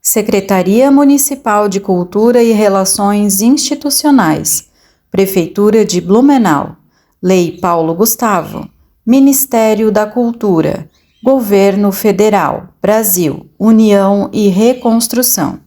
Secretaria Municipal de Cultura e Relações Institucionais, Prefeitura de Blumenau, Lei Paulo Gustavo, Ministério da Cultura, Governo Federal, Brasil, União e Reconstrução.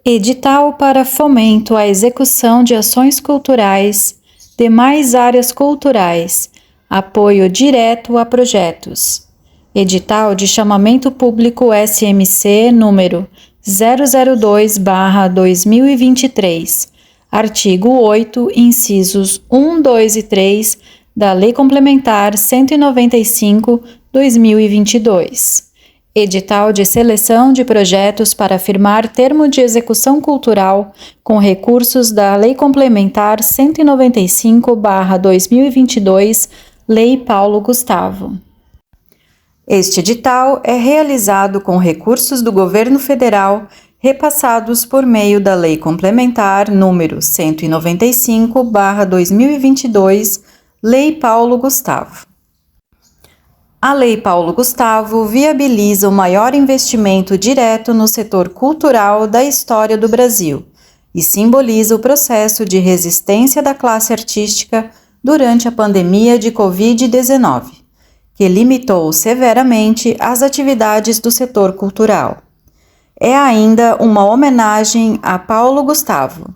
Edital para fomento à execução de ações culturais, demais áreas culturais, apoio direto a projetos. Edital de chamamento público SMC número 002/2023, artigo 8, incisos 1, 2 e 3 da Lei Complementar 195/2022. Edital de seleção de projetos para firmar termo de execução cultural com recursos da Lei Complementar 195/2022, Lei Paulo Gustavo. Este edital é realizado com recursos do Governo Federal repassados por meio da Lei Complementar número 195/2022, Lei Paulo Gustavo. A Lei Paulo Gustavo viabiliza o maior investimento direto no setor cultural da história do Brasil e simboliza o processo de resistência da classe artística durante a pandemia de Covid-19, que limitou severamente as atividades do setor cultural. É ainda uma homenagem a Paulo Gustavo,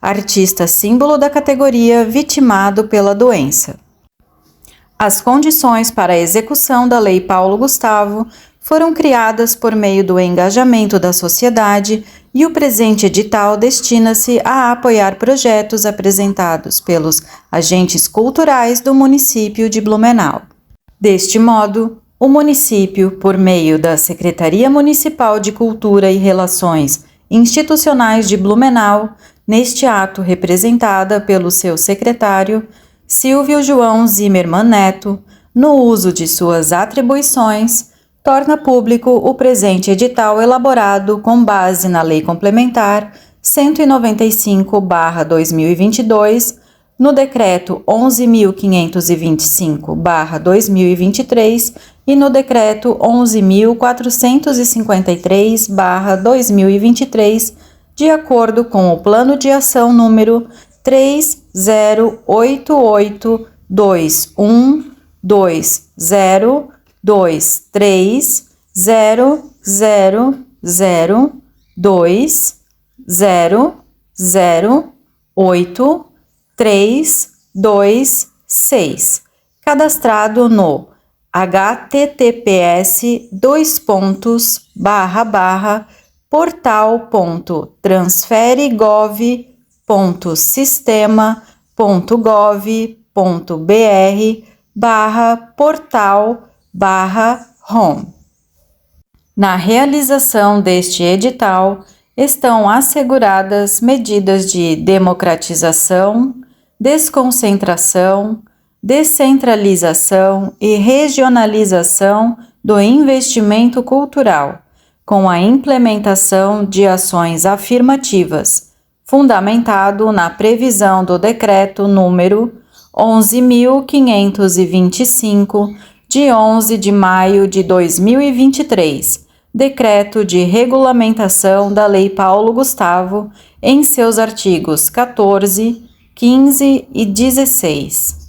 artista símbolo da categoria vitimado pela doença. As condições para a execução da Lei Paulo Gustavo foram criadas por meio do engajamento da sociedade e o presente edital destina-se a apoiar projetos apresentados pelos agentes culturais do município de Blumenau. Deste modo, o município, por meio da Secretaria Municipal de Cultura e Relações Institucionais de Blumenau, neste ato representada pelo seu secretário, Silvio João Zimmermann Neto, no uso de suas atribuições, torna público o presente edital elaborado com base na Lei Complementar 195/2022, no Decreto 11.525/2023 e no Decreto 11.453/2023, de acordo com o Plano de Ação número 30.823.000.000.836, cadastrado no https://portal.transferegov.sistema.gov.br/portal/home. Na realização deste edital, estão asseguradas medidas de democratização, desconcentração, descentralização e regionalização do investimento cultural, com a implementação de ações afirmativas, fundamentado na previsão do Decreto número 11.525, de 11 de maio de 2023, Decreto de Regulamentação da Lei Paulo Gustavo, em seus artigos 14, 15 e 16.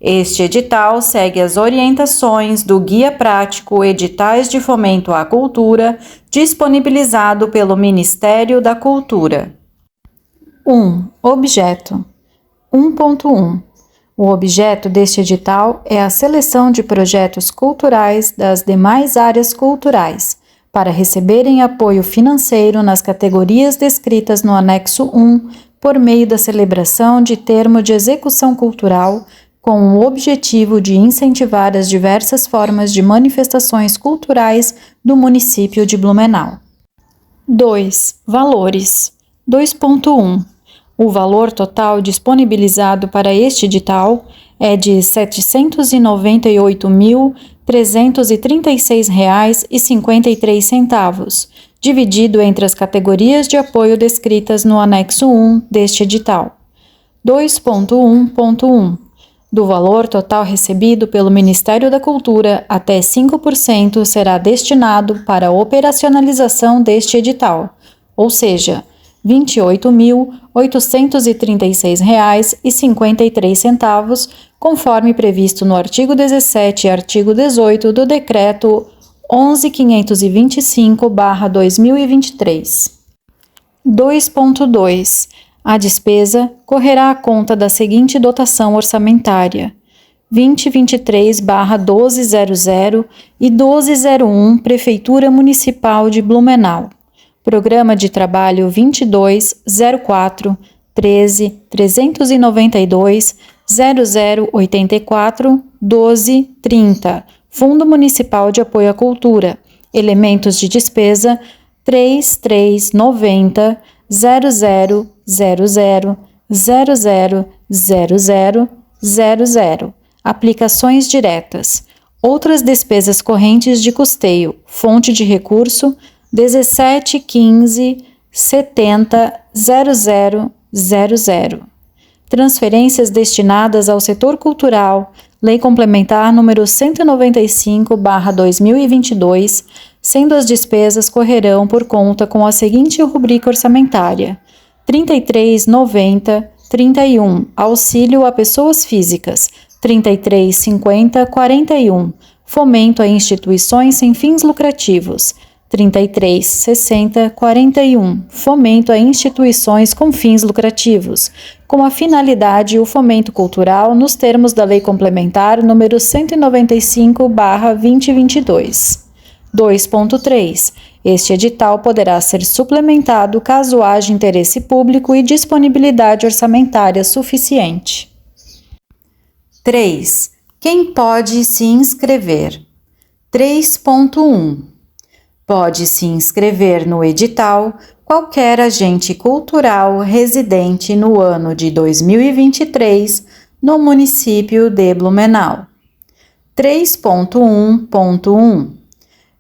Este edital segue as orientações do Guia Prático Editais de Fomento à Cultura, disponibilizado pelo Ministério da Cultura. 1. Objeto. 1.1. O objeto deste edital é a seleção de projetos culturais das demais áreas culturais, para receberem apoio financeiro nas categorias descritas no anexo 1, por meio da celebração de termo de execução cultural, com o objetivo de incentivar as diversas formas de manifestações culturais do município de Blumenau. 2. Valores. 2.1. O valor total disponibilizado para este edital é de R$ 798.336,53, dividido entre as categorias de apoio descritas no anexo 1 deste edital. 2.1.1. Do valor total recebido pelo Ministério da Cultura, até 5% será destinado para a operacionalização deste edital, ou seja, R$ 28.836,53, conforme previsto no artigo 17 e artigo 18 do Decreto 11.525/2023. 2.2. A despesa correrá à conta da seguinte dotação orçamentária: 2023/1200 e 1201 Prefeitura Municipal de Blumenau. Programa de Trabalho 2204 13 392 0084 1230. Fundo Municipal de Apoio à Cultura. Elementos de despesa 3390 0000 000000. Aplicações diretas. Outras despesas correntes de custeio. Fonte de recurso 1715 70 0000. Transferências destinadas ao setor cultural. Lei Complementar número 195/2022, sendo as despesas correrão por conta com a seguinte rubrica orçamentária: 3390 31 Auxílio a pessoas físicas, 3350 41 Fomento a instituições sem fins lucrativos, 3360 41 Fomento a instituições com fins lucrativos, com a finalidade o fomento cultural nos termos da Lei Complementar número 195/2022. 2.3. Este edital poderá ser suplementado caso haja interesse público e disponibilidade orçamentária suficiente. 3. Quem pode se inscrever? 3.1. Pode se inscrever no edital qualquer agente cultural residente no ano de 2023 no município de Blumenau. 3.1.1.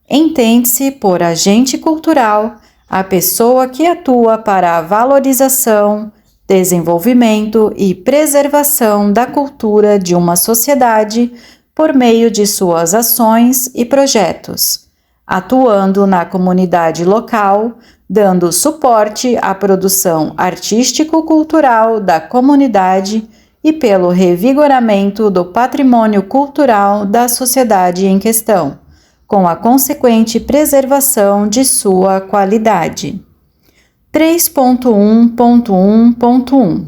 Entende-se por agente cultural a pessoa que atua para a valorização, desenvolvimento e preservação da cultura de uma sociedade por meio de suas ações e projetos, atuando na comunidade local, dando suporte à produção artístico-cultural da comunidade e pelo revigoramento do patrimônio cultural da sociedade em questão, com a consequente preservação de sua qualidade. 3.1.1.1.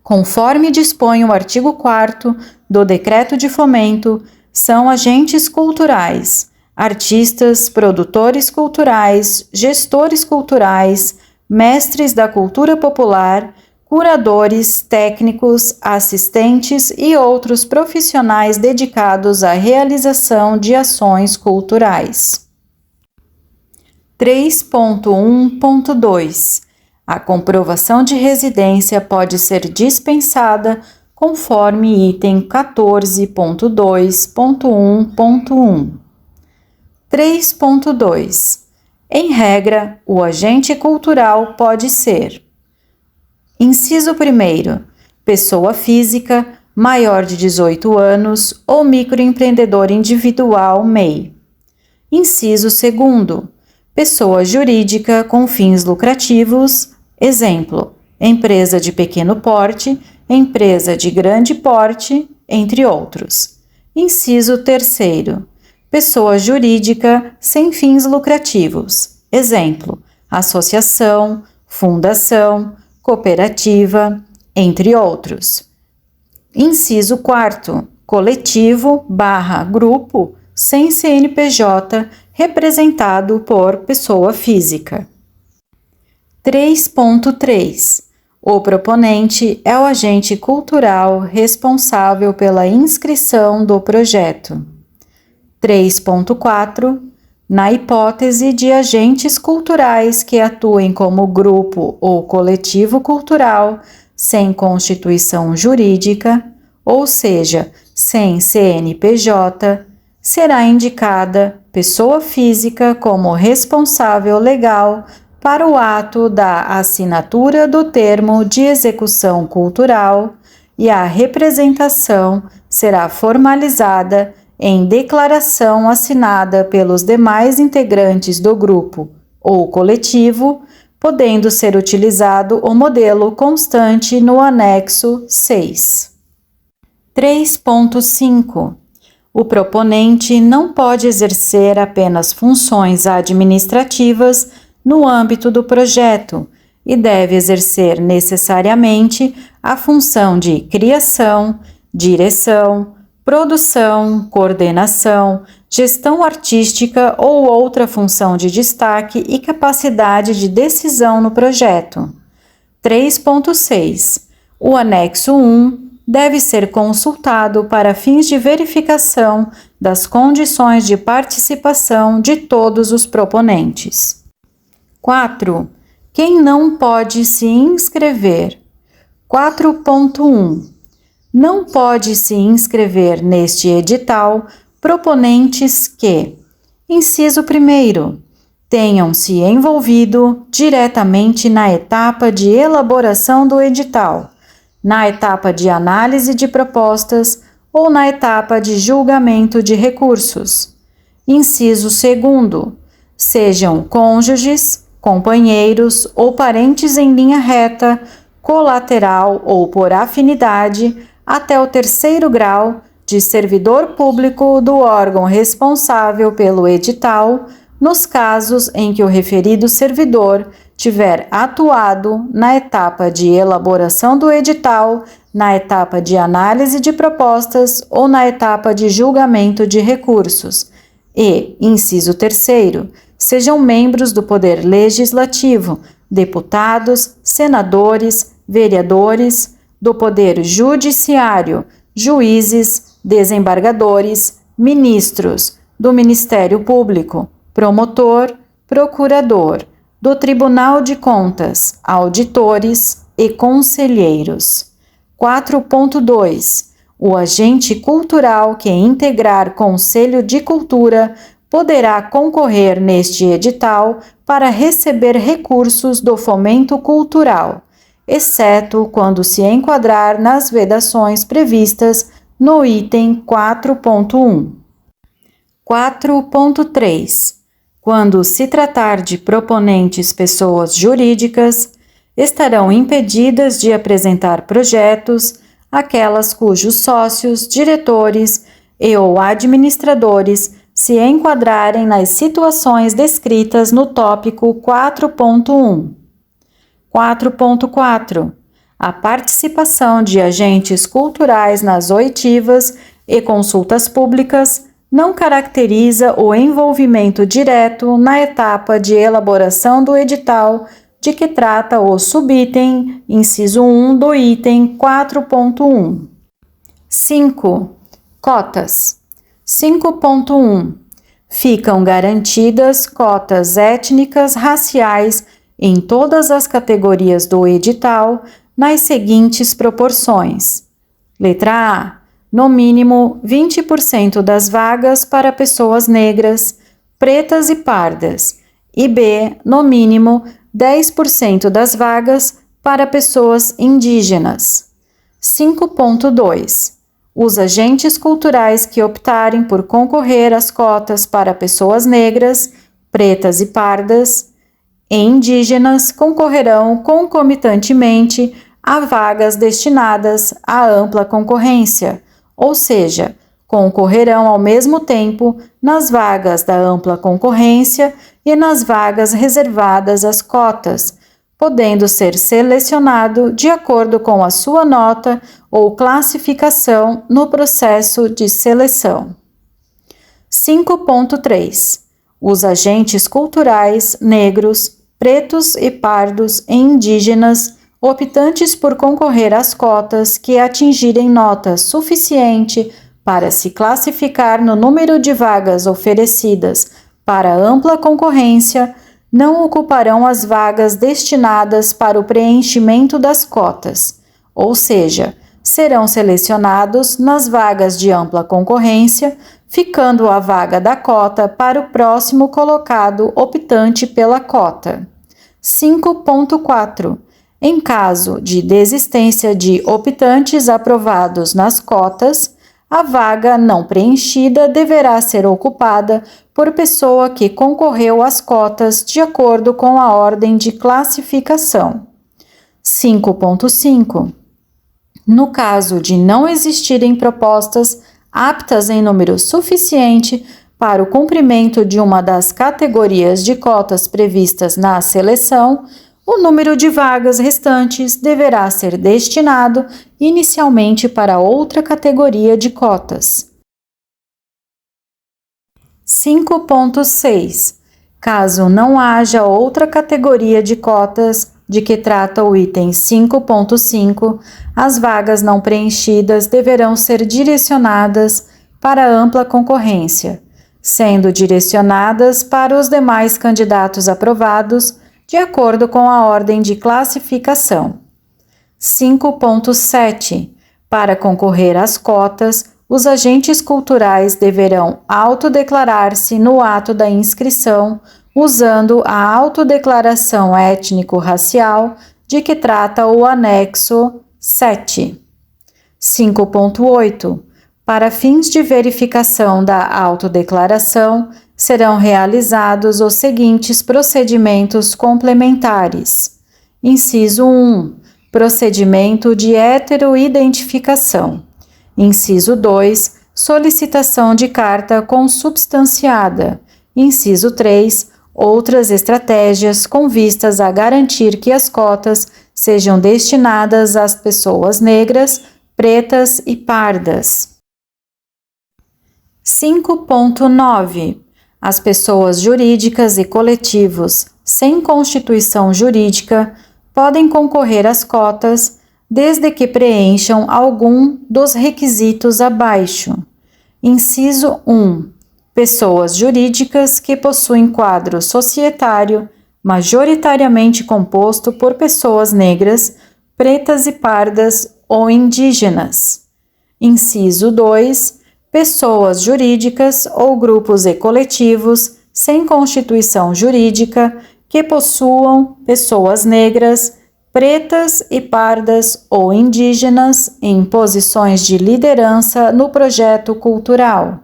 Conforme dispõe o artigo 4º do Decreto de Fomento, são agentes culturais, artistas, produtores culturais, gestores culturais, mestres da cultura popular, curadores, técnicos, assistentes e outros profissionais dedicados à realização de ações culturais. 3.1.2. A comprovação de residência pode ser dispensada conforme item 14.2.1.1. 3.2. Em regra, o agente cultural pode ser: inciso 1º, pessoa física, maior de 18 anos ou microempreendedor individual MEI. Inciso 2º, pessoa jurídica com fins lucrativos, exemplo, empresa de pequeno porte, empresa de grande porte, entre outros. Inciso 3º, pessoa jurídica sem fins lucrativos, exemplo, associação, fundação, cooperativa, entre outros. Inciso 4º, coletivo/grupo sem CNPJ representado por pessoa física. 3.3. O proponente é o agente cultural responsável pela inscrição do projeto. 3.4. Na hipótese de agentes culturais que atuem como grupo ou coletivo cultural sem constituição jurídica, ou seja, sem CNPJ, será indicada pessoa física como responsável legal para o ato da assinatura do termo de execução cultural e a representação será formalizada em declaração assinada pelos demais integrantes do grupo ou coletivo, podendo ser utilizado o modelo constante no anexo 6. 3.5. O proponente não pode exercer apenas funções administrativas no âmbito do projeto e deve exercer necessariamente a função de criação, direção, produção, coordenação, gestão artística ou outra função de destaque e capacidade de decisão no projeto. 3.6. O anexo 1 deve ser consultado para fins de verificação das condições de participação de todos os proponentes. 4. Quem não pode se inscrever? 4.1. Não pode se inscrever neste edital proponentes que, inciso 1º, tenham se envolvido diretamente na etapa de elaboração do edital, na etapa de análise de propostas ou na etapa de julgamento de recursos. Inciso 2º, sejam cônjuges, companheiros ou parentes em linha reta, colateral ou por afinidade, até o 3º grau de servidor público do órgão responsável pelo edital, nos casos em que o referido servidor tiver atuado na etapa de elaboração do edital, na etapa de análise de propostas ou na etapa de julgamento de recursos. E, inciso 3º, sejam membros do Poder Legislativo, deputados, senadores, vereadores, do Poder Judiciário, juízes, desembargadores, ministros, do Ministério Público, promotor, procurador, do Tribunal de Contas, auditores e conselheiros. 4.2. O agente cultural que integrar Conselho de Cultura poderá concorrer neste edital para receber recursos do fomento cultural, exceto quando se enquadrar nas vedações previstas no item 4.1. 4.3. Quando se tratar de proponentes pessoas jurídicas, estarão impedidas de apresentar projetos aquelas cujos sócios, diretores e ou administradores se enquadrarem nas situações descritas no tópico 4.1. 4.4. A participação de agentes culturais nas oitivas e consultas públicas não caracteriza o envolvimento direto na etapa de elaboração do edital de que trata o subitem, inciso 1 do item 4.1. 5. Cotas. 5.1. Ficam garantidas cotas étnicas, raciais em todas as categorias do edital nas seguintes proporções. Letra A. No mínimo 20% das vagas para pessoas negras, pretas e pardas. E B. No mínimo 10% das vagas para pessoas indígenas. 5.2. Os agentes culturais que optarem por concorrer às cotas para pessoas negras, pretas e pardas e indígenas concorrerão concomitantemente a vagas destinadas à ampla concorrência, ou seja, concorrerão ao mesmo tempo nas vagas da ampla concorrência e nas vagas reservadas às cotas, podendo ser selecionado de acordo com a sua nota ou classificação no processo de seleção. 5.3. Os agentes culturais negros, pretos e pardos e indígenas optantes por concorrer às cotas que atingirem nota suficiente para se classificar no número de vagas oferecidas para ampla concorrência, não ocuparão as vagas destinadas para o preenchimento das cotas, ou seja, serão selecionados nas vagas de ampla concorrência, ficando a vaga da cota para o próximo colocado optante pela cota. 5.4. Em caso de desistência de optantes aprovados nas cotas, a vaga não preenchida deverá ser ocupada por pessoa que concorreu às cotas de acordo com a ordem de classificação. 5.5. No caso de não existirem propostas aptas em número suficiente para o cumprimento de uma das categorias de cotas previstas na seleção, o número de vagas restantes deverá ser destinado inicialmente para outra categoria de cotas. 5.6. Caso não haja outra categoria de cotas de que trata o item 5.5, as vagas não preenchidas deverão ser direcionadas para ampla concorrência, sendo direcionadas para os demais candidatos aprovados de acordo com a ordem de classificação. 5.7. Para concorrer às cotas, os agentes culturais deverão autodeclarar-se no ato da inscrição, usando a autodeclaração étnico-racial de que trata o anexo 7. 5.8. Para fins de verificação da autodeclaração, serão realizados os seguintes procedimentos complementares. Inciso 1. Procedimento de heteroidentificação. Inciso 2. Solicitação de carta consubstanciada. Inciso 3. Outras estratégias com vistas a garantir que as cotas sejam destinadas às pessoas negras, pretas e pardas. 5.9. As pessoas jurídicas e coletivos sem constituição jurídica podem concorrer às cotas desde que preencham algum dos requisitos abaixo. Inciso 1. Pessoas jurídicas que possuem quadro societário majoritariamente composto por pessoas negras, pretas e pardas ou indígenas. Inciso 2. Pessoas jurídicas ou grupos e coletivos sem constituição jurídica que possuam pessoas negras, pretas e pardas ou indígenas em posições de liderança no projeto cultural.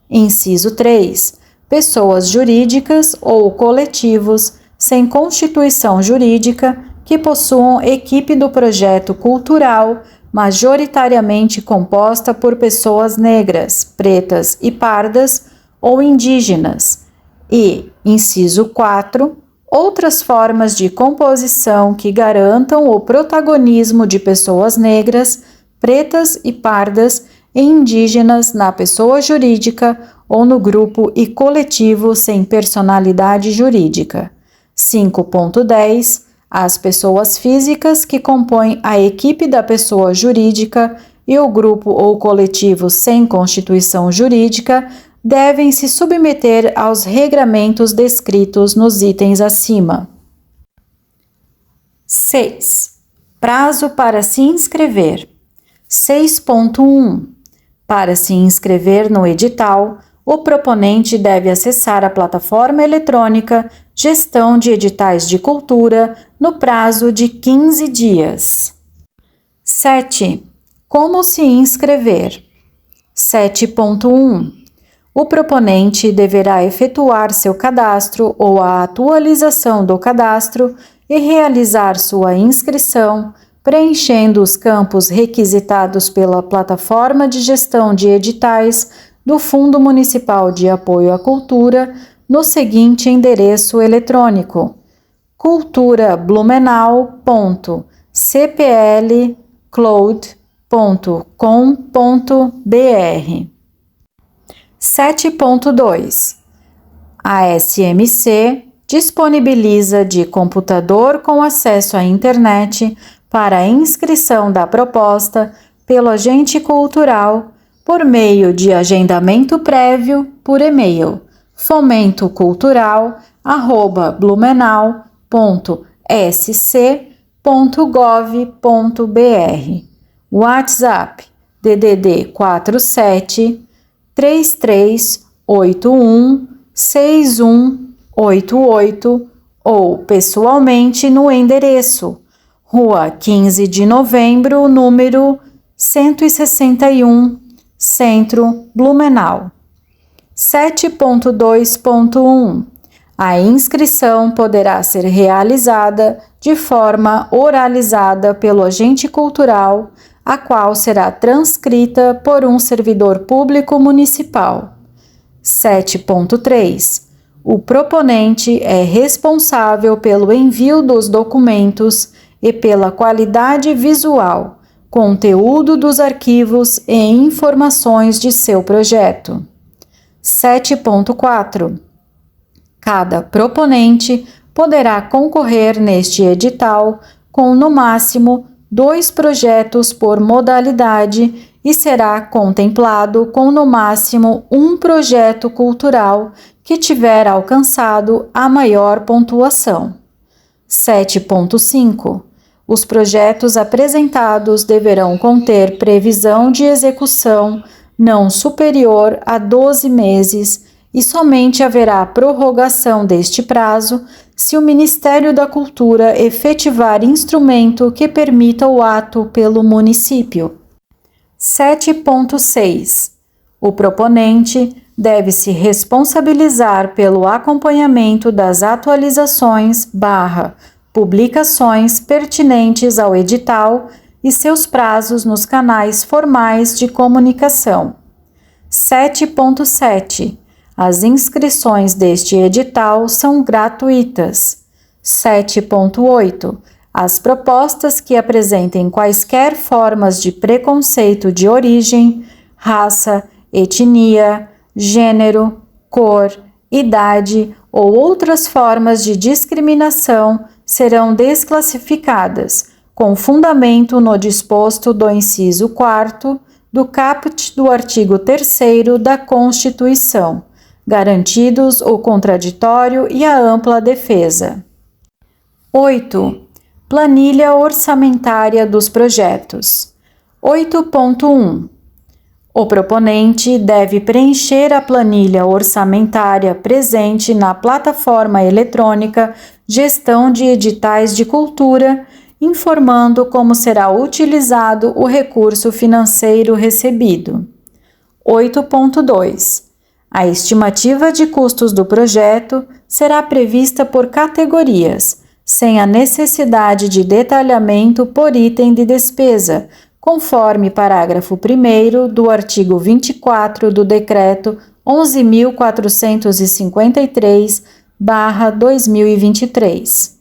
Inciso 3. Pessoas jurídicas ou coletivos sem constituição jurídica que possuam equipe do projeto cultural majoritariamente composta por pessoas negras, pretas e pardas ou indígenas. E, inciso 4, outras formas de composição que garantam o protagonismo de pessoas negras, pretas e pardas e indígenas na pessoa jurídica ou no grupo e coletivo sem personalidade jurídica. 5.10. As pessoas físicas que compõem a equipe da pessoa jurídica e o grupo ou coletivo sem constituição jurídica devem se submeter aos regramentos descritos nos itens acima. 6. Prazo para se inscrever. 6.1. Para se inscrever no edital, o proponente deve acessar a plataforma eletrônica Gestão de Editais de Cultura no prazo de 15 dias. 7. Como se inscrever? 7.1. O proponente deverá efetuar seu cadastro ou a atualização do cadastro e realizar sua inscrição, preenchendo os campos requisitados pela plataforma de gestão de editais do Fundo Municipal de Apoio à Cultura no seguinte endereço eletrônico: culturablumenau.cplcloud.com.br. 7.2. A SMC disponibiliza de computador com acesso à internet para a inscrição da proposta pelo agente cultural por meio de agendamento prévio por e-mail fomentocultural@blumenau.sc.gov.br. WhatsApp DDD 47 3381 6188 ou pessoalmente no endereço Rua 15 de Novembro, número 161, Centro, Blumenau. 7.2.1 A inscrição poderá ser realizada de forma oralizada pelo agente cultural, a qual será transcrita por um servidor público municipal. 7.3 O proponente é responsável pelo envio dos documentos e pela qualidade visual, conteúdo dos arquivos e informações de seu projeto. 7.4 Cada proponente poderá concorrer neste edital com, no máximo, 2 projetos por modalidade e será contemplado com, no máximo, um projeto cultural que tiver alcançado a maior pontuação. 7.5 Os projetos apresentados deverão conter previsão de execução não superior a 12 meses e somente haverá prorrogação deste prazo se o Ministério da Cultura efetivar instrumento que permita o ato pelo município. 7.6 O proponente deve se responsabilizar pelo acompanhamento das atualizações / publicações pertinentes ao edital e seus prazos nos canais formais de comunicação. 7.7 As inscrições deste edital são gratuitas. 7.8 As propostas que apresentem quaisquer formas de preconceito de origem, raça, etnia, gênero, cor, idade ou outras formas de discriminação serão desclassificadas, com fundamento no disposto do inciso 4º do caput do artigo 3º da Constituição, garantidos o contraditório e a ampla defesa. 8. Planilha orçamentária dos projetos. 8.1 O proponente deve preencher a planilha orçamentária presente na plataforma eletrônica Gestão de Editais de Cultura, informando como será utilizado o recurso financeiro recebido. 8.2 A estimativa de custos do projeto será prevista por categorias, sem a necessidade de detalhamento por item de despesa, conforme parágrafo 1º do artigo 24 do Decreto 11.453/2023.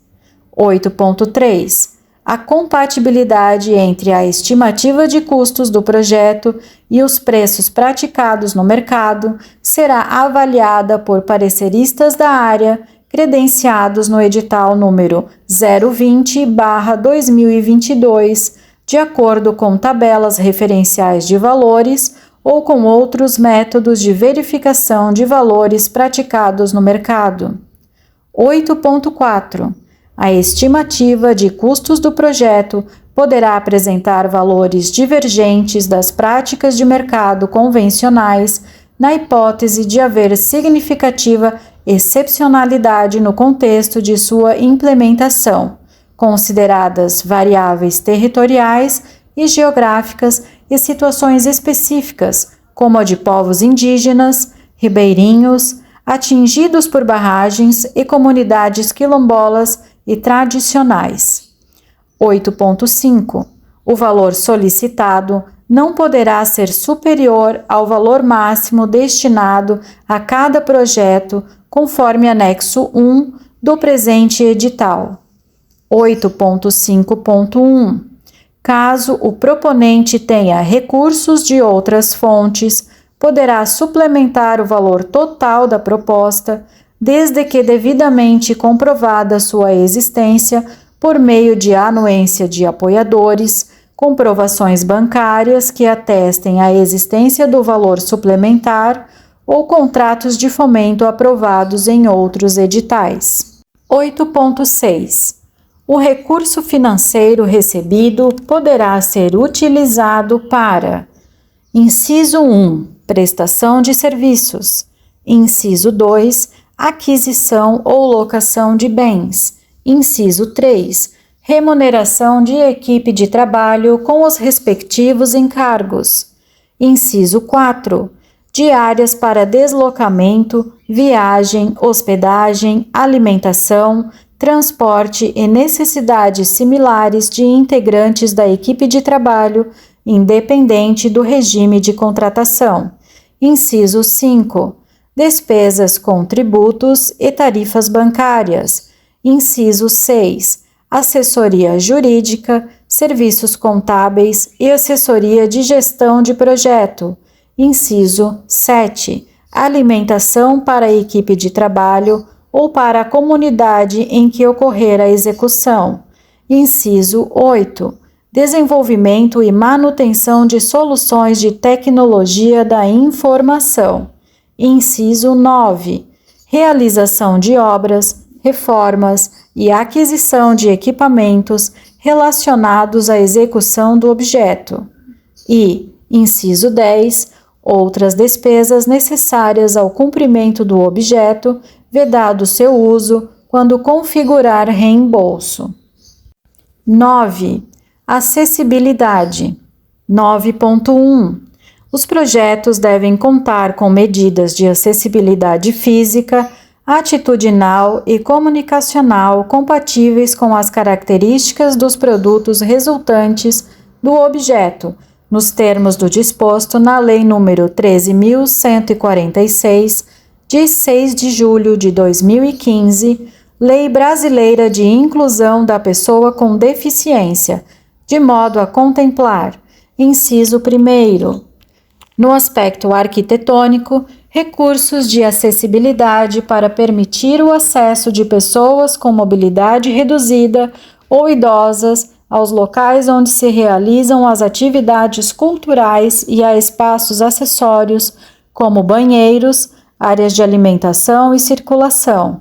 8.3 A compatibilidade entre a estimativa de custos do projeto e os preços praticados no mercado será avaliada por pareceristas da área, credenciados no edital número 020/2022, de acordo com tabelas referenciais de valores ou com outros métodos de verificação de valores praticados no mercado. 8.4 A estimativa de custos do projeto poderá apresentar valores divergentes das práticas de mercado convencionais, na hipótese de haver significativa excepcionalidade no contexto de sua implementação, consideradas variáveis territoriais e geográficas e situações específicas, como a de povos indígenas, ribeirinhos, atingidos por barragens e comunidades quilombolas e tradicionais. 8.5 O valor solicitado não poderá ser superior ao valor máximo destinado a cada projeto, conforme anexo 1 do presente edital. 8.5.1 Caso o proponente tenha recursos de outras fontes, poderá suplementar o valor total da proposta, desde que devidamente comprovada sua existência por meio de anuência de apoiadores, comprovações bancárias que atestem a existência do valor suplementar ou contratos de fomento aprovados em outros editais. 8.6 O recurso financeiro recebido poderá ser utilizado para: inciso 1, prestação de serviços; inciso 2, aquisição ou locação de bens; inciso 3, remuneração de equipe de trabalho com os respectivos encargos. Inciso 4. Diárias para deslocamento, viagem, hospedagem, alimentação, transporte e necessidades similares de integrantes da equipe de trabalho, independente do regime de contratação. Inciso 5. Despesas com tributos e tarifas bancárias. Inciso 6. Assessoria jurídica, serviços contábeis e assessoria de gestão de projeto. Inciso 7. Alimentação para a equipe de trabalho ou para a comunidade em que ocorrer a execução. Inciso 8. Desenvolvimento e manutenção de soluções de tecnologia da informação. Inciso 9. Realização de obras, reformas e aquisição de equipamentos relacionados à execução do objeto. E, inciso 10, outras despesas necessárias ao cumprimento do objeto, vedado seu uso, quando configurar reembolso. 9. Acessibilidade. 9.1. Os projetos devem contar com medidas de acessibilidade física, atitudinal e comunicacional compatíveis com as características dos produtos resultantes do objeto, nos termos do disposto na Lei nº 13.146, de 6 de julho de 2015, Lei Brasileira de Inclusão da Pessoa com Deficiência, de modo a contemplar, inciso 1º, no aspecto arquitetônico, recursos de acessibilidade para permitir o acesso de pessoas com mobilidade reduzida ou idosas aos locais onde se realizam as atividades culturais e a espaços acessórios, como banheiros, áreas de alimentação e circulação.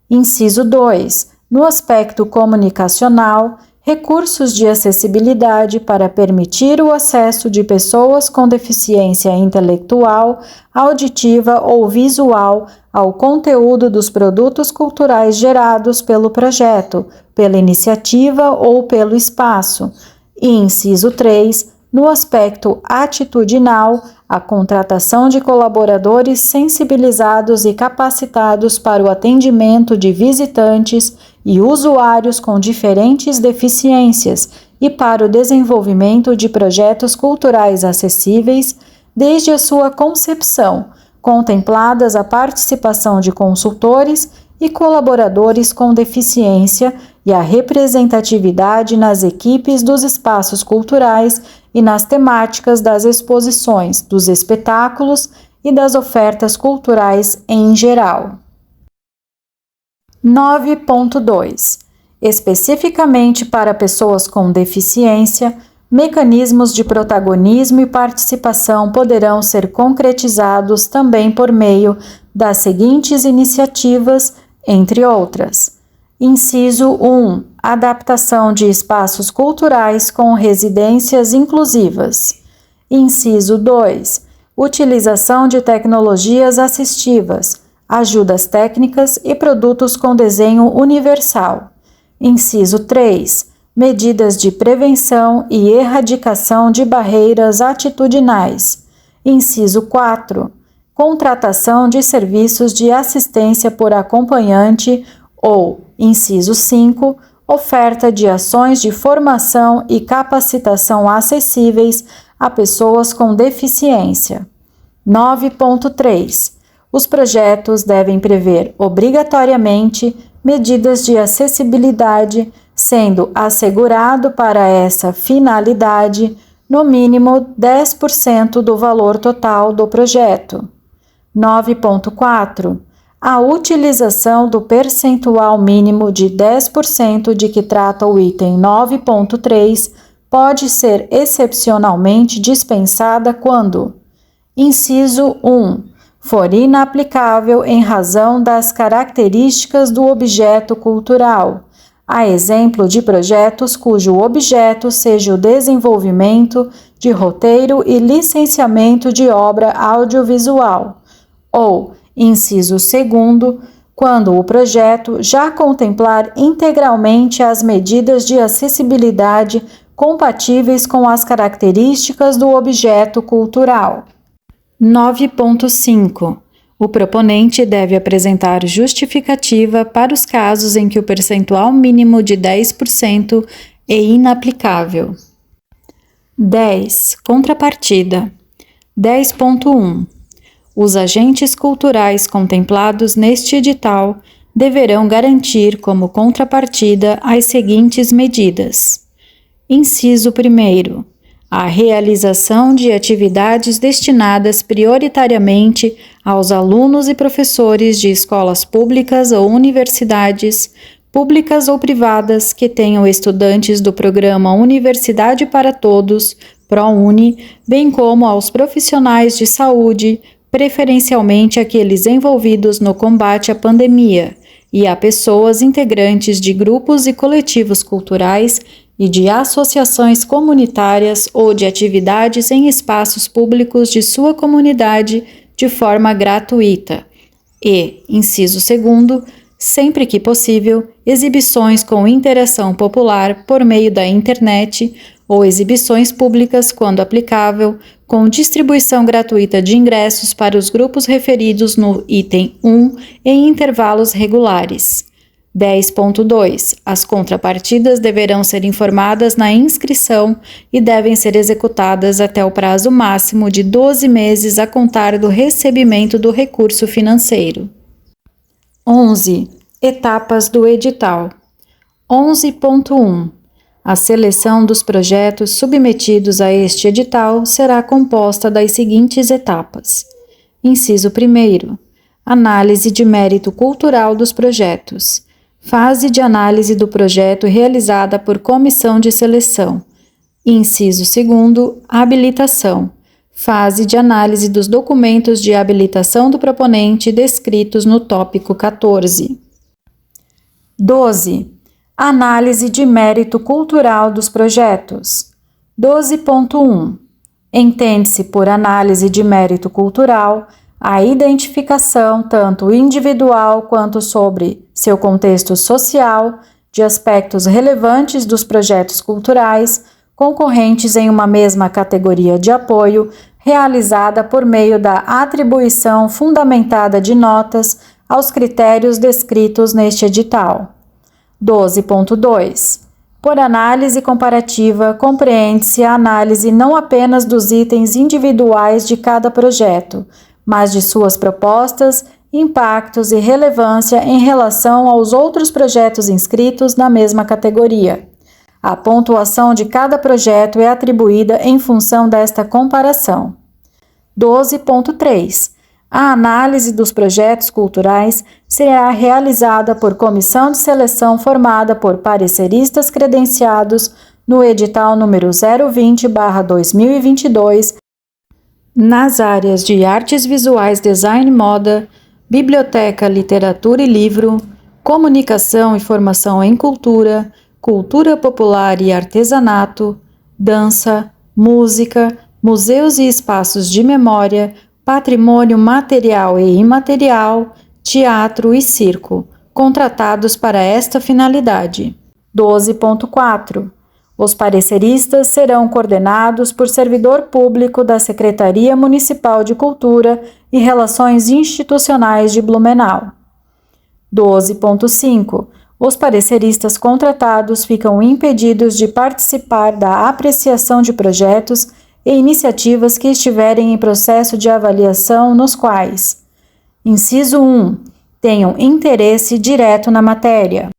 Inciso 2. No aspecto comunicacional, recursos de acessibilidade para permitir o acesso de pessoas com deficiência intelectual, auditiva ou visual ao conteúdo dos produtos culturais gerados pelo projeto, pela iniciativa ou pelo espaço. E, inciso 3, no aspecto atitudinal, a contratação de colaboradores sensibilizados e capacitados para o atendimento de visitantes e usuários com diferentes deficiências e para o desenvolvimento de projetos culturais acessíveis, desde a sua concepção, contempladas a participação de consultores e colaboradores com deficiência e a representatividade nas equipes dos espaços culturais e nas temáticas das exposições, dos espetáculos e das ofertas culturais em geral. 9.2. Especificamente para pessoas com deficiência, mecanismos de protagonismo e participação poderão ser concretizados também por meio das seguintes iniciativas, entre outras. Inciso 1. Adaptação de espaços culturais com residências inclusivas. Inciso 2. Utilização de tecnologias assistivas, ajudas técnicas e produtos com desenho universal. Inciso 3. Medidas de prevenção e erradicação de barreiras atitudinais. Inciso 4. Contratação de serviços de assistência por acompanhante ou, inciso 5, oferta de ações de formação e capacitação acessíveis a pessoas com deficiência. 9.3. Os projetos devem prever obrigatoriamente medidas de acessibilidade, sendo assegurado para essa finalidade, no mínimo 10% do valor total do projeto. 9.4. A utilização do percentual mínimo de 10% de que trata o item 9.3 pode ser excepcionalmente dispensada quando: inciso 1. For inaplicável em razão das características do objeto cultural, a exemplo de projetos cujo objeto seja o desenvolvimento de roteiro e licenciamento de obra audiovisual, ou, inciso 2, quando o projeto já contemplar integralmente as medidas de acessibilidade compatíveis com as características do objeto cultural. 9.5. O proponente deve apresentar justificativa para os casos em que o percentual mínimo de 10% é inaplicável. 10. Contrapartida. 10.1. Os agentes culturais contemplados neste edital deverão garantir como contrapartida as seguintes medidas. Inciso 1. A realização de atividades destinadas prioritariamente aos alunos e professores de escolas públicas ou universidades, públicas ou privadas que tenham estudantes do programa Universidade para Todos, ProUni, bem como aos profissionais de saúde, preferencialmente aqueles envolvidos no combate à pandemia, e a pessoas integrantes de grupos e coletivos culturais e de associações comunitárias ou de atividades em espaços públicos de sua comunidade de forma gratuita. E, inciso 2, sempre que possível, exibições com interação popular por meio da internet ou exibições públicas, quando aplicável, com distribuição gratuita de ingressos para os grupos referidos no item 1 em intervalos regulares. 10.2. As contrapartidas deverão ser informadas na inscrição e devem ser executadas até o prazo máximo de 12 meses a contar do recebimento do recurso financeiro. 11. Etapas do edital. 11.1. A seleção dos projetos submetidos a este edital será composta das seguintes etapas. Inciso 1. Análise de mérito cultural dos projetos. Fase de análise do projeto realizada por comissão de seleção. Inciso 2. Habilitação. Fase de análise dos documentos de habilitação do proponente descritos no tópico 14. 12. Análise de mérito cultural dos projetos. 12.1. Entende-se por análise de mérito cultural a identificação, tanto individual quanto sobre seu contexto social, de aspectos relevantes dos projetos culturais concorrentes em uma mesma categoria de apoio, realizada por meio da atribuição fundamentada de notas aos critérios descritos neste edital. 12.2. Por análise comparativa, compreende-se a análise não apenas dos itens individuais de cada projeto, mas de suas propostas, impactos e relevância em relação aos outros projetos inscritos na mesma categoria. A pontuação de cada projeto é atribuída em função desta comparação. 12.3. A análise dos projetos culturais será realizada por comissão de seleção formada por pareceristas credenciados no edital número 020/2022, nas áreas de artes visuais, design e moda, biblioteca, literatura e livro, comunicação e formação em cultura, cultura popular e artesanato, dança, música, museus e espaços de memória, patrimônio material e imaterial, teatro e circo, contratados para esta finalidade. 12.4. Os pareceristas serão coordenados por servidor público da Secretaria Municipal de Cultura e Relações Institucionais de Blumenau. 12.5. Os pareceristas contratados ficam impedidos de participar da apreciação de projetos e iniciativas que estiverem em processo de avaliação nos quais: inciso 1. Tenham interesse direto na matéria.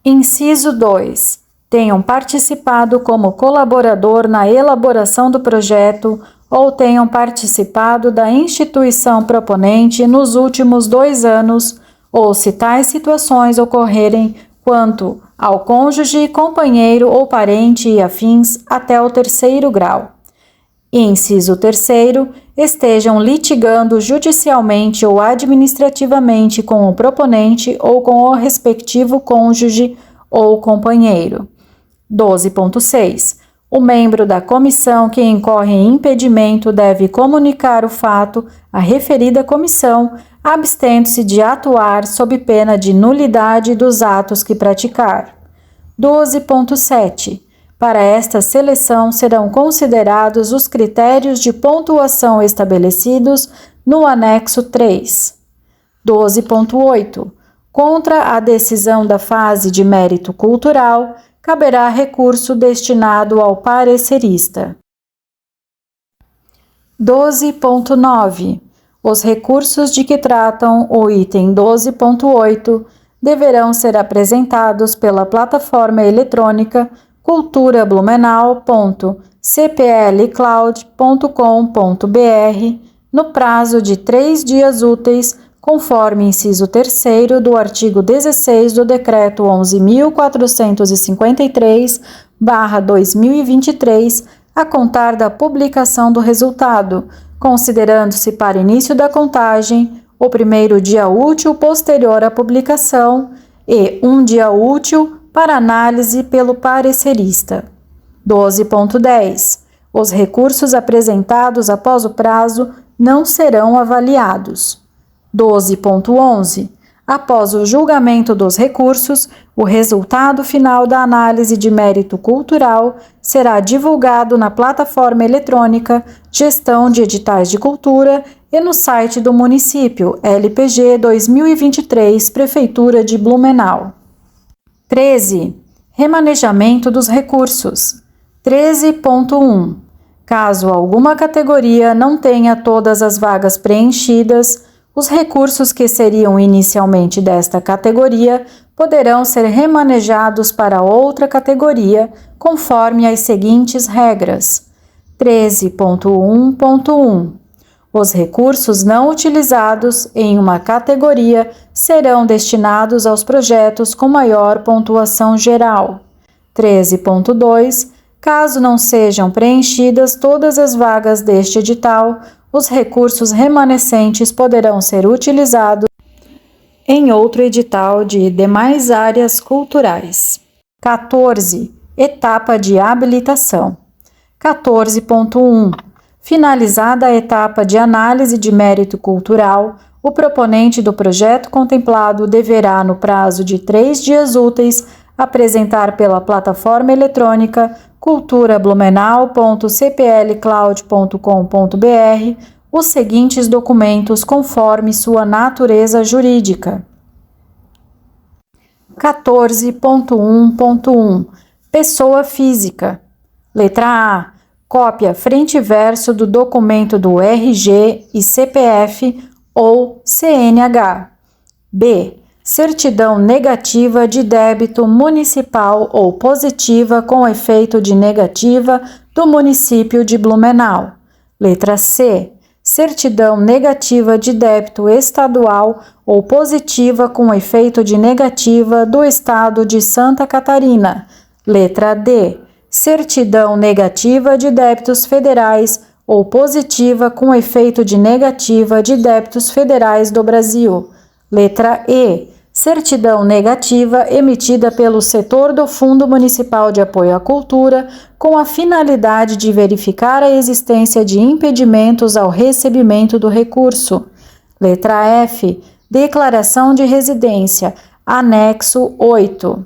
Inciso 2. Tenham participado como colaborador na elaboração do projeto ou tenham participado da instituição proponente nos últimos 2 anos, ou se tais situações ocorrerem quanto ao cônjuge, companheiro ou parente e afins até o 3º grau. Inciso 3º, estejam litigando judicialmente ou administrativamente com o proponente ou com o respectivo cônjuge ou companheiro. 12.6. O membro da comissão que incorre em impedimento deve comunicar o fato à referida comissão, abstendo-se de atuar sob pena de nulidade dos atos que praticar. 12.7. Para esta seleção serão considerados os critérios de pontuação estabelecidos no anexo 3. 12.8. Contra a decisão da fase de mérito cultural, caberá recurso destinado ao parecerista. 12.9. Os recursos de que tratam o item 12.8 deverão ser apresentados pela plataforma eletrônica culturablumenau.cplcloud.com.br no prazo de 3 dias úteis, conforme inciso 3º do artigo 16 do Decreto 11.453/2023, a contar da publicação do resultado, considerando-se para início da contagem o primeiro dia útil posterior à publicação e um dia útil para análise pelo parecerista. 12.10. Os recursos apresentados após o prazo não serão avaliados. 12.11. Após o julgamento dos recursos, o resultado final da análise de mérito cultural será divulgado na plataforma eletrônica Gestão de Editais de Cultura e no site do município LPG 2023, Prefeitura de Blumenau. 13. Remanejamento dos recursos. 13.1. Caso alguma categoria não tenha todas as vagas preenchidas, os recursos que seriam inicialmente desta categoria poderão ser remanejados para outra categoria, conforme as seguintes regras. 13.1.1. Os recursos não utilizados em uma categoria serão destinados aos projetos com maior pontuação geral. 13.2. Caso não sejam preenchidas todas as vagas deste edital, os recursos remanescentes poderão ser utilizados em outro edital de demais áreas culturais. 14. Etapa de habilitação. 14.1. Finalizada a etapa de análise de mérito cultural, o proponente do projeto contemplado deverá, no prazo de 3 dias úteis, apresentar pela plataforma eletrônica culturablumenau.cplcloud.com.br os seguintes documentos conforme sua natureza jurídica. 14.1.1. Pessoa física. Letra A. Cópia frente e verso do documento do RG e CPF ou CNH. B. Certidão negativa de débito municipal ou positiva com efeito de negativa do município de Blumenau. Letra C. Certidão negativa de débito estadual ou positiva com efeito de negativa do estado de Santa Catarina. Letra D. Certidão negativa de débitos federais ou positiva com efeito de negativa de débitos federais do Brasil. Letra E. Certidão negativa emitida pelo setor do Fundo Municipal de Apoio à Cultura com a finalidade de verificar a existência de impedimentos ao recebimento do recurso. Letra F. Declaração de residência, anexo 8.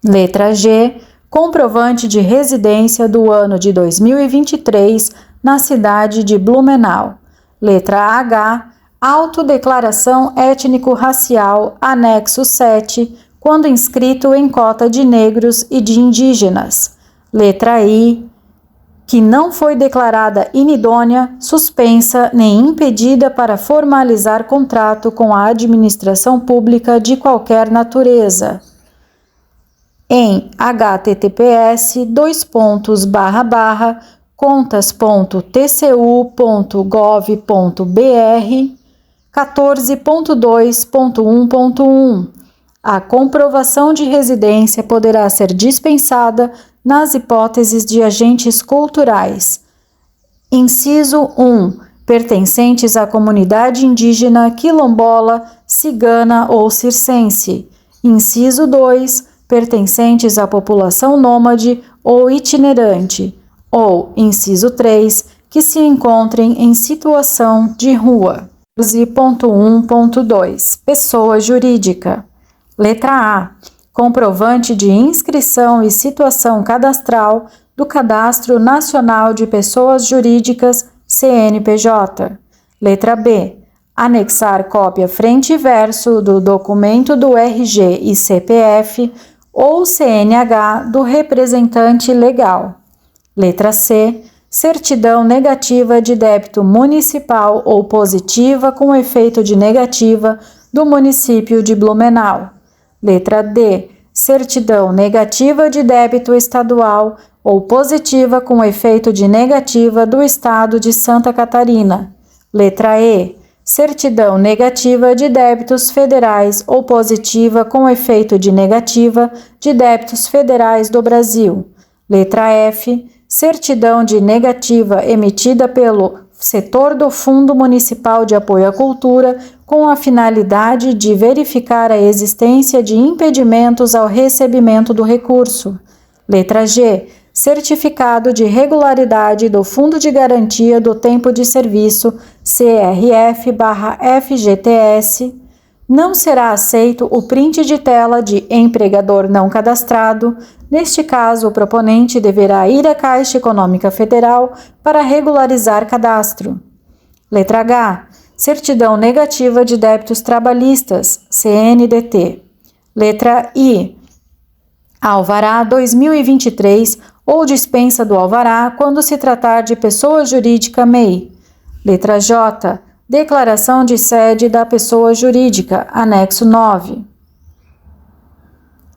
Letra G. Comprovante de residência do ano de 2023 na cidade de Blumenau. Letra H. Autodeclaração étnico-racial, anexo 7, quando inscrito em cota de negros e de indígenas. Letra I. Que não foi declarada inidônea, suspensa nem impedida para formalizar contrato com a administração pública de qualquer natureza. Em https://contas.tcu.gov.br 14.2.1.1. A comprovação de residência poderá ser dispensada nas hipóteses de agentes culturais. Inciso 1. Pertencentes à comunidade indígena, quilombola, cigana ou circense. Inciso 2. Pertencentes à população nômade ou itinerante, ou, inciso 3, que se encontrem em situação de rua. 14.1.2 Pessoa jurídica. Letra A. Comprovante de inscrição e situação cadastral do Cadastro Nacional de Pessoas Jurídicas, CNPJ. Letra B. Anexar cópia frente e verso do documento do RG e CPF ou CNH do representante legal. Letra C. Certidão negativa de débito municipal ou positiva com efeito de negativa do município de Blumenau. Letra D. Certidão negativa de débito estadual ou positiva com efeito de negativa do estado de Santa Catarina. Letra E. Certidão negativa de débitos federais ou positiva com efeito de negativa de débitos federais do Brasil. Letra F. Certidão de negativa emitida pelo setor do Fundo Municipal de Apoio à Cultura com a finalidade de verificar a existência de impedimentos ao recebimento do recurso. Letra G. Certificado de regularidade do Fundo de Garantia do Tempo de Serviço, CRF/FGTS. Não será aceito o print de tela de empregador não cadastrado. Neste caso, o proponente deverá ir à Caixa Econômica Federal para regularizar cadastro. Letra H. Certidão negativa de débitos trabalhistas, CNDT. Letra I. Alvará 2023 ou dispensa do alvará quando se tratar de pessoa jurídica MEI. Letra J. Declaração de sede da pessoa jurídica, anexo 9.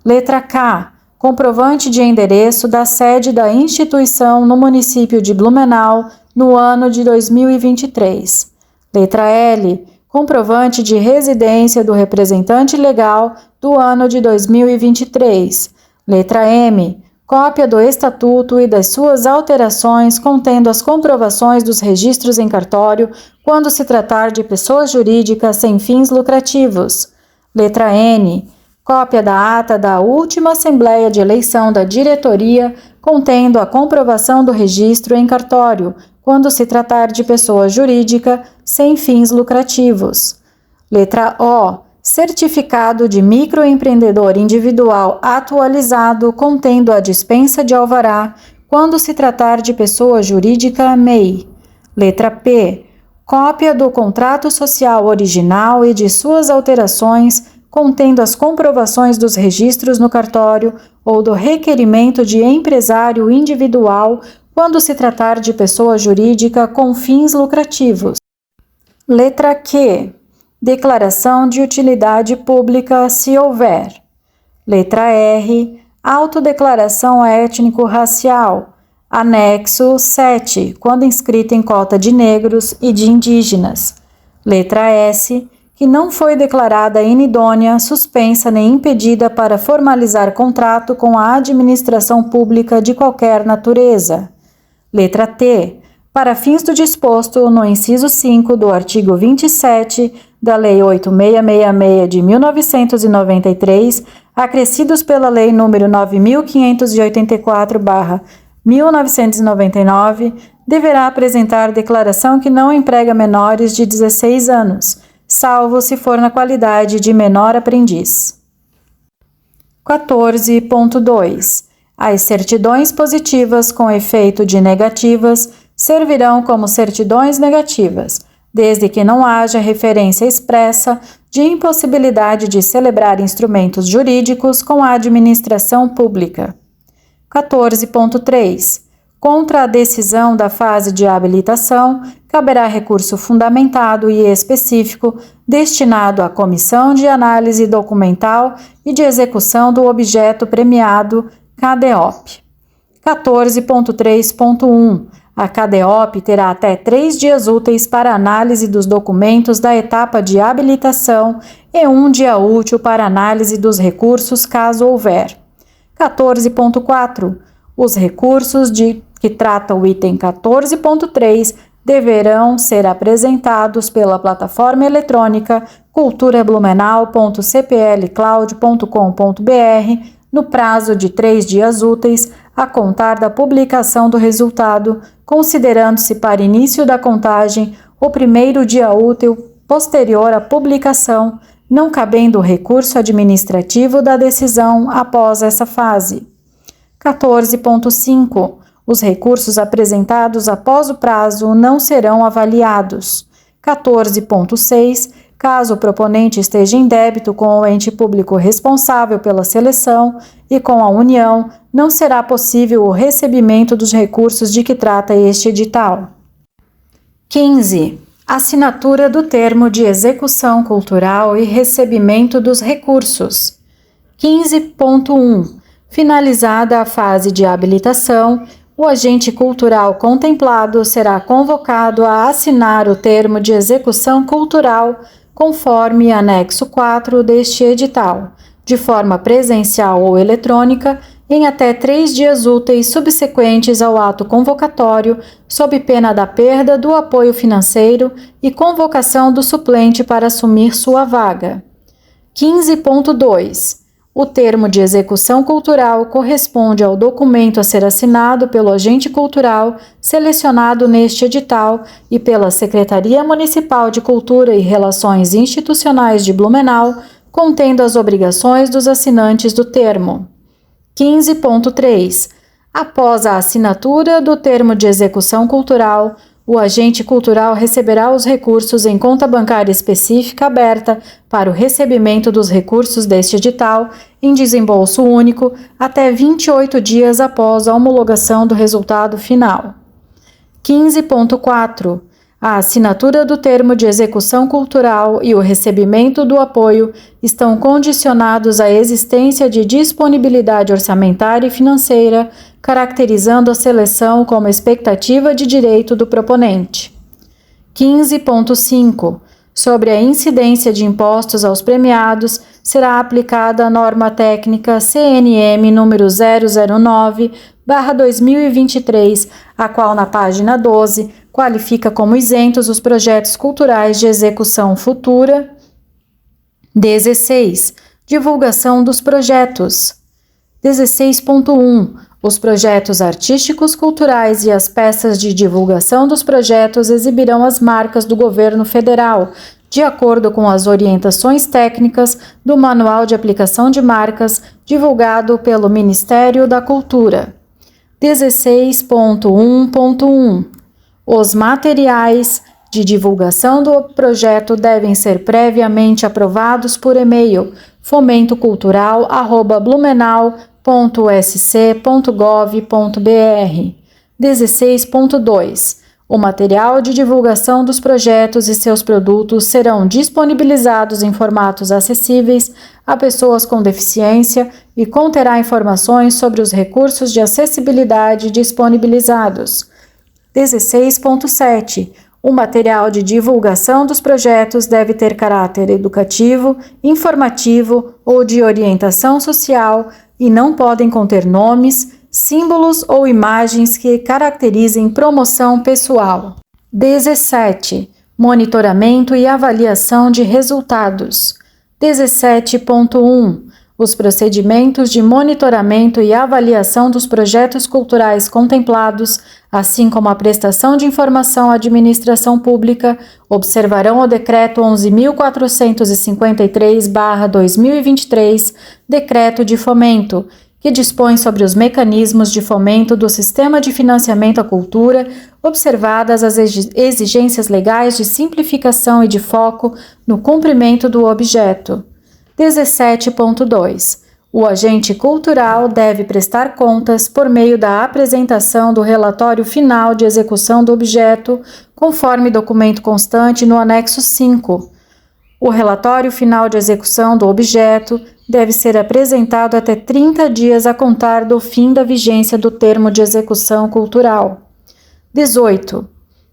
Letra K. Comprovante de endereço da sede da instituição no município de Blumenau no ano de 2023. Letra L. Comprovante de residência do representante legal do ano de 2023. Letra M. Cópia do Estatuto e das suas alterações contendo as comprovações dos registros em cartório quando se tratar de pessoa jurídica sem fins lucrativos. Letra N. Cópia da ata da última Assembleia de Eleição da Diretoria contendo a comprovação do registro em cartório quando se tratar de pessoa jurídica sem fins lucrativos. Letra O. Certificado de microempreendedor individual atualizado contendo a dispensa de alvará quando se tratar de pessoa jurídica MEI. Letra P. Cópia do contrato social original e de suas alterações contendo as comprovações dos registros no cartório ou do requerimento de empresário individual quando se tratar de pessoa jurídica com fins lucrativos. Letra Q. Declaração de utilidade pública, se houver. Letra R. Autodeclaração étnico-racial. Anexo 7, quando inscrita em cota de negros e de indígenas. Letra S. Que não foi declarada inidônea, suspensa nem impedida para formalizar contrato com a administração pública de qualquer natureza. Letra T. Para fins do disposto no inciso 5 do artigo 27 da Lei 8666 de 1993, acrescidos pela Lei nº 9584/1999, deverá apresentar declaração que não emprega menores de 16 anos, salvo se for na qualidade de menor aprendiz. 14.2. As certidões positivas com efeito de negativas servirão como certidões negativas, desde que não haja referência expressa de impossibilidade de celebrar instrumentos jurídicos com a administração pública. 14.3. Contra a decisão da fase de habilitação, caberá recurso fundamentado e específico destinado à Comissão de Análise Documental e de Execução do Objeto Premiado, CADEOP. 14.3.1. A CADEOP terá até 3 dias úteis para análise dos documentos da etapa de habilitação e 1 dia útil para análise dos recursos, caso houver. 14.4. Os recursos que trata o item 14.3 deverão ser apresentados pela plataforma eletrônica culturablumenau.cplcloud.com.br no prazo de 3 dias úteis a contar da publicação do resultado, considerando-se para início da contagem o primeiro dia útil posterior à publicação, não cabendo recurso administrativo da decisão após essa fase. 14.5. Os recursos apresentados após o prazo não serão avaliados. 14.6. Caso o proponente esteja em débito com o ente público responsável pela seleção e com a União, não será possível o recebimento dos recursos de que trata este edital. 15. Assinatura do termo de execução cultural e recebimento dos recursos. 15.1. Finalizada a fase de habilitação, o agente cultural contemplado será convocado a assinar o termo de execução cultural conforme anexo 4 deste edital, de forma presencial ou eletrônica, em até 3 dias úteis subsequentes ao ato convocatório, sob pena da perda do apoio financeiro e convocação do suplente para assumir sua vaga. 15.2. O termo de execução cultural corresponde ao documento a ser assinado pelo agente cultural selecionado neste edital e pela Secretaria Municipal de Cultura e Relações Institucionais de Blumenau, contendo as obrigações dos assinantes do termo. 15.3. Após a assinatura do termo de execução cultural, o agente cultural receberá os recursos em conta bancária específica aberta para o recebimento dos recursos deste edital em desembolso único até 28 dias após a homologação do resultado final. 15.4. A assinatura do termo de execução cultural e o recebimento do apoio estão condicionados à existência de disponibilidade orçamentária e financeira, caracterizando a seleção como expectativa de direito do proponente. 15.5. Sobre a incidência de impostos aos premiados, será aplicada a norma técnica CNM número 009/2023, a qual na página 12 qualifica como isentos os projetos culturais de execução futura. 16. Divulgação dos projetos. 16.1. Os projetos artísticos, culturais e as peças de divulgação dos projetos exibirão as marcas do governo federal, de acordo com as orientações técnicas do Manual de Aplicação de Marcas, divulgado pelo Ministério da Cultura. 16.1.1. Os materiais de divulgação do projeto devem ser previamente aprovados por e-mail fomentocultural@blumenau.sc.gov.br. 16.2. O material de divulgação dos projetos e seus produtos serão disponibilizados em formatos acessíveis a pessoas com deficiência e conterá informações sobre os recursos de acessibilidade disponibilizados. 16.7. O material de divulgação dos projetos deve ter caráter educativo, informativo ou de orientação social e não podem conter nomes, símbolos ou imagens que caracterizem promoção pessoal. 17. Monitoramento e avaliação de resultados. 17.1. Os procedimentos de monitoramento e avaliação dos projetos culturais contemplados, assim como a prestação de informação à administração pública, observarão o Decreto 11.453/2023, Decreto de Fomento, que dispõe sobre os mecanismos de fomento do sistema de financiamento à cultura, observadas as exigências legais de simplificação e de foco no cumprimento do objeto. 17.2. O agente cultural deve prestar contas por meio da apresentação do relatório final de execução do objeto, conforme documento constante no anexo 5. O relatório final de execução do objeto deve ser apresentado até 30 dias a contar do fim da vigência do termo de execução cultural. 18.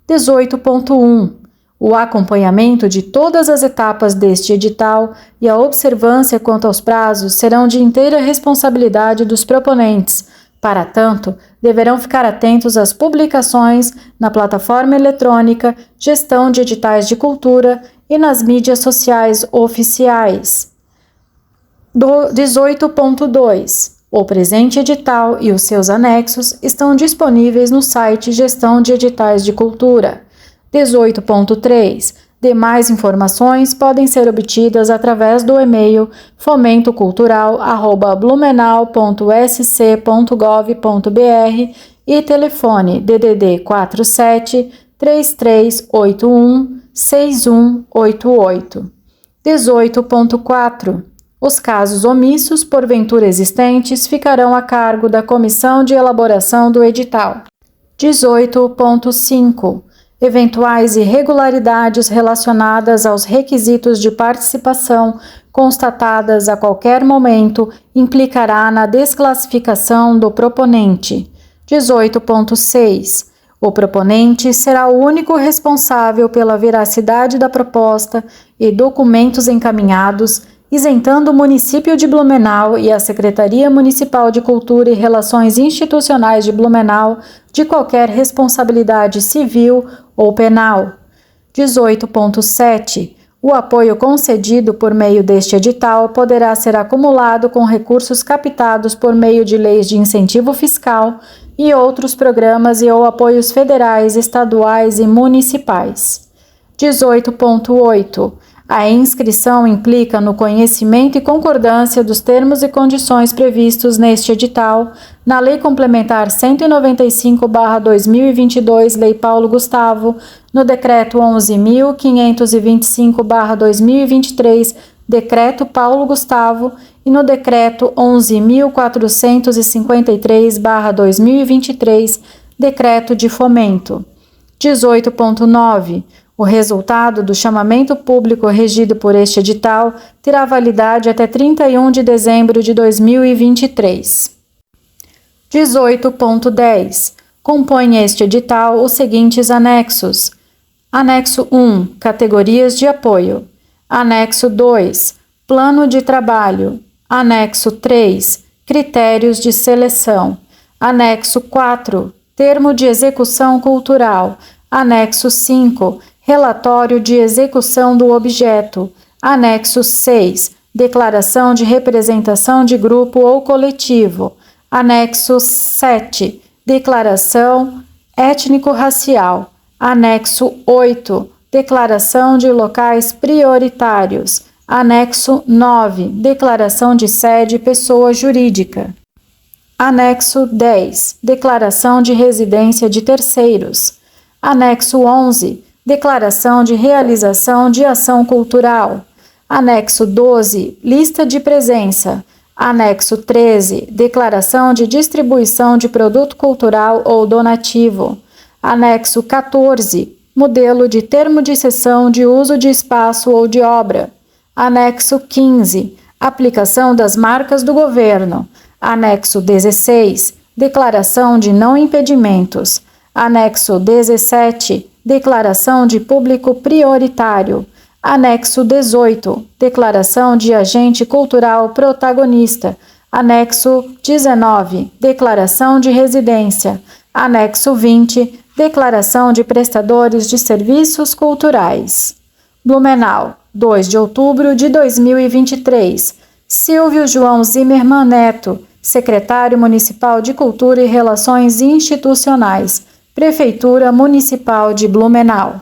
18.1. O acompanhamento de todas as etapas deste edital e a observância quanto aos prazos serão de inteira responsabilidade dos proponentes. Para tanto, deverão ficar atentos às publicações na plataforma eletrônica Gestão de Editais de Cultura e nas mídias sociais oficiais. 18.2. O presente edital e os seus anexos estão disponíveis no site Gestão de Editais de Cultura. 18.3. Demais informações podem ser obtidas através do e-mail fomentocultural@blumenau.sc.gov.br e telefone DDD 47 3381 6188. 18.4. Os casos omissos, porventura existentes, ficarão a cargo da comissão de elaboração do edital. 18.5. Eventuais irregularidades relacionadas aos requisitos de participação constatadas a qualquer momento implicará na desclassificação do proponente. 18.6. O proponente será o único responsável pela veracidade da proposta e documentos encaminhados, isentando o município de Blumenau e a Secretaria Municipal de Cultura e Relações Institucionais de Blumenau de qualquer responsabilidade civil ou penal. 18.7. O apoio concedido por meio deste edital poderá ser acumulado com recursos captados por meio de leis de incentivo fiscal e outros programas e ou apoios federais, estaduais e municipais. 18.8. A inscrição implica no conhecimento e concordância dos termos e condições previstos neste edital, na Lei Complementar 195/2022, Lei Paulo Gustavo, no Decreto 11.525/2023, Decreto Paulo Gustavo, e no Decreto 11.453/2023, Decreto de Fomento. 18.9. O resultado do chamamento público regido por este edital terá validade até 31 de dezembro de 2023. 18.10. Compõe este edital os seguintes anexos. Anexo 1. Categorias de apoio. Anexo 2. Plano de trabalho. Anexo 3. Critérios de seleção. Anexo 4. Termo de execução cultural. Anexo 5. Relatório de execução do objeto. Anexo 6. Declaração de representação de grupo ou coletivo. Anexo 7. Declaração étnico-racial. Anexo 8. Declaração de locais prioritários. Anexo 9. Declaração de sede pessoa jurídica. Anexo 10. Declaração de residência de terceiros. Anexo 11. Declaração de realização de ação cultural. Anexo 12. Lista de presença. Anexo 13. Declaração de distribuição de produto cultural ou donativo. Anexo 14. Modelo de termo de cessão de uso de espaço ou de obra. Anexo 15. Aplicação das marcas do governo. Anexo 16. Declaração de não impedimentos. Anexo 17. Declaração de público prioritário. Anexo 18. Declaração de agente cultural protagonista. Anexo 19. Declaração de residência. Anexo 20. Declaração de prestadores de serviços culturais. Blumenau, 2 de outubro de 2023. Silvio João Zimmermann Neto, Secretário Municipal de Cultura e Relações Institucionais, Prefeitura Municipal de Blumenau.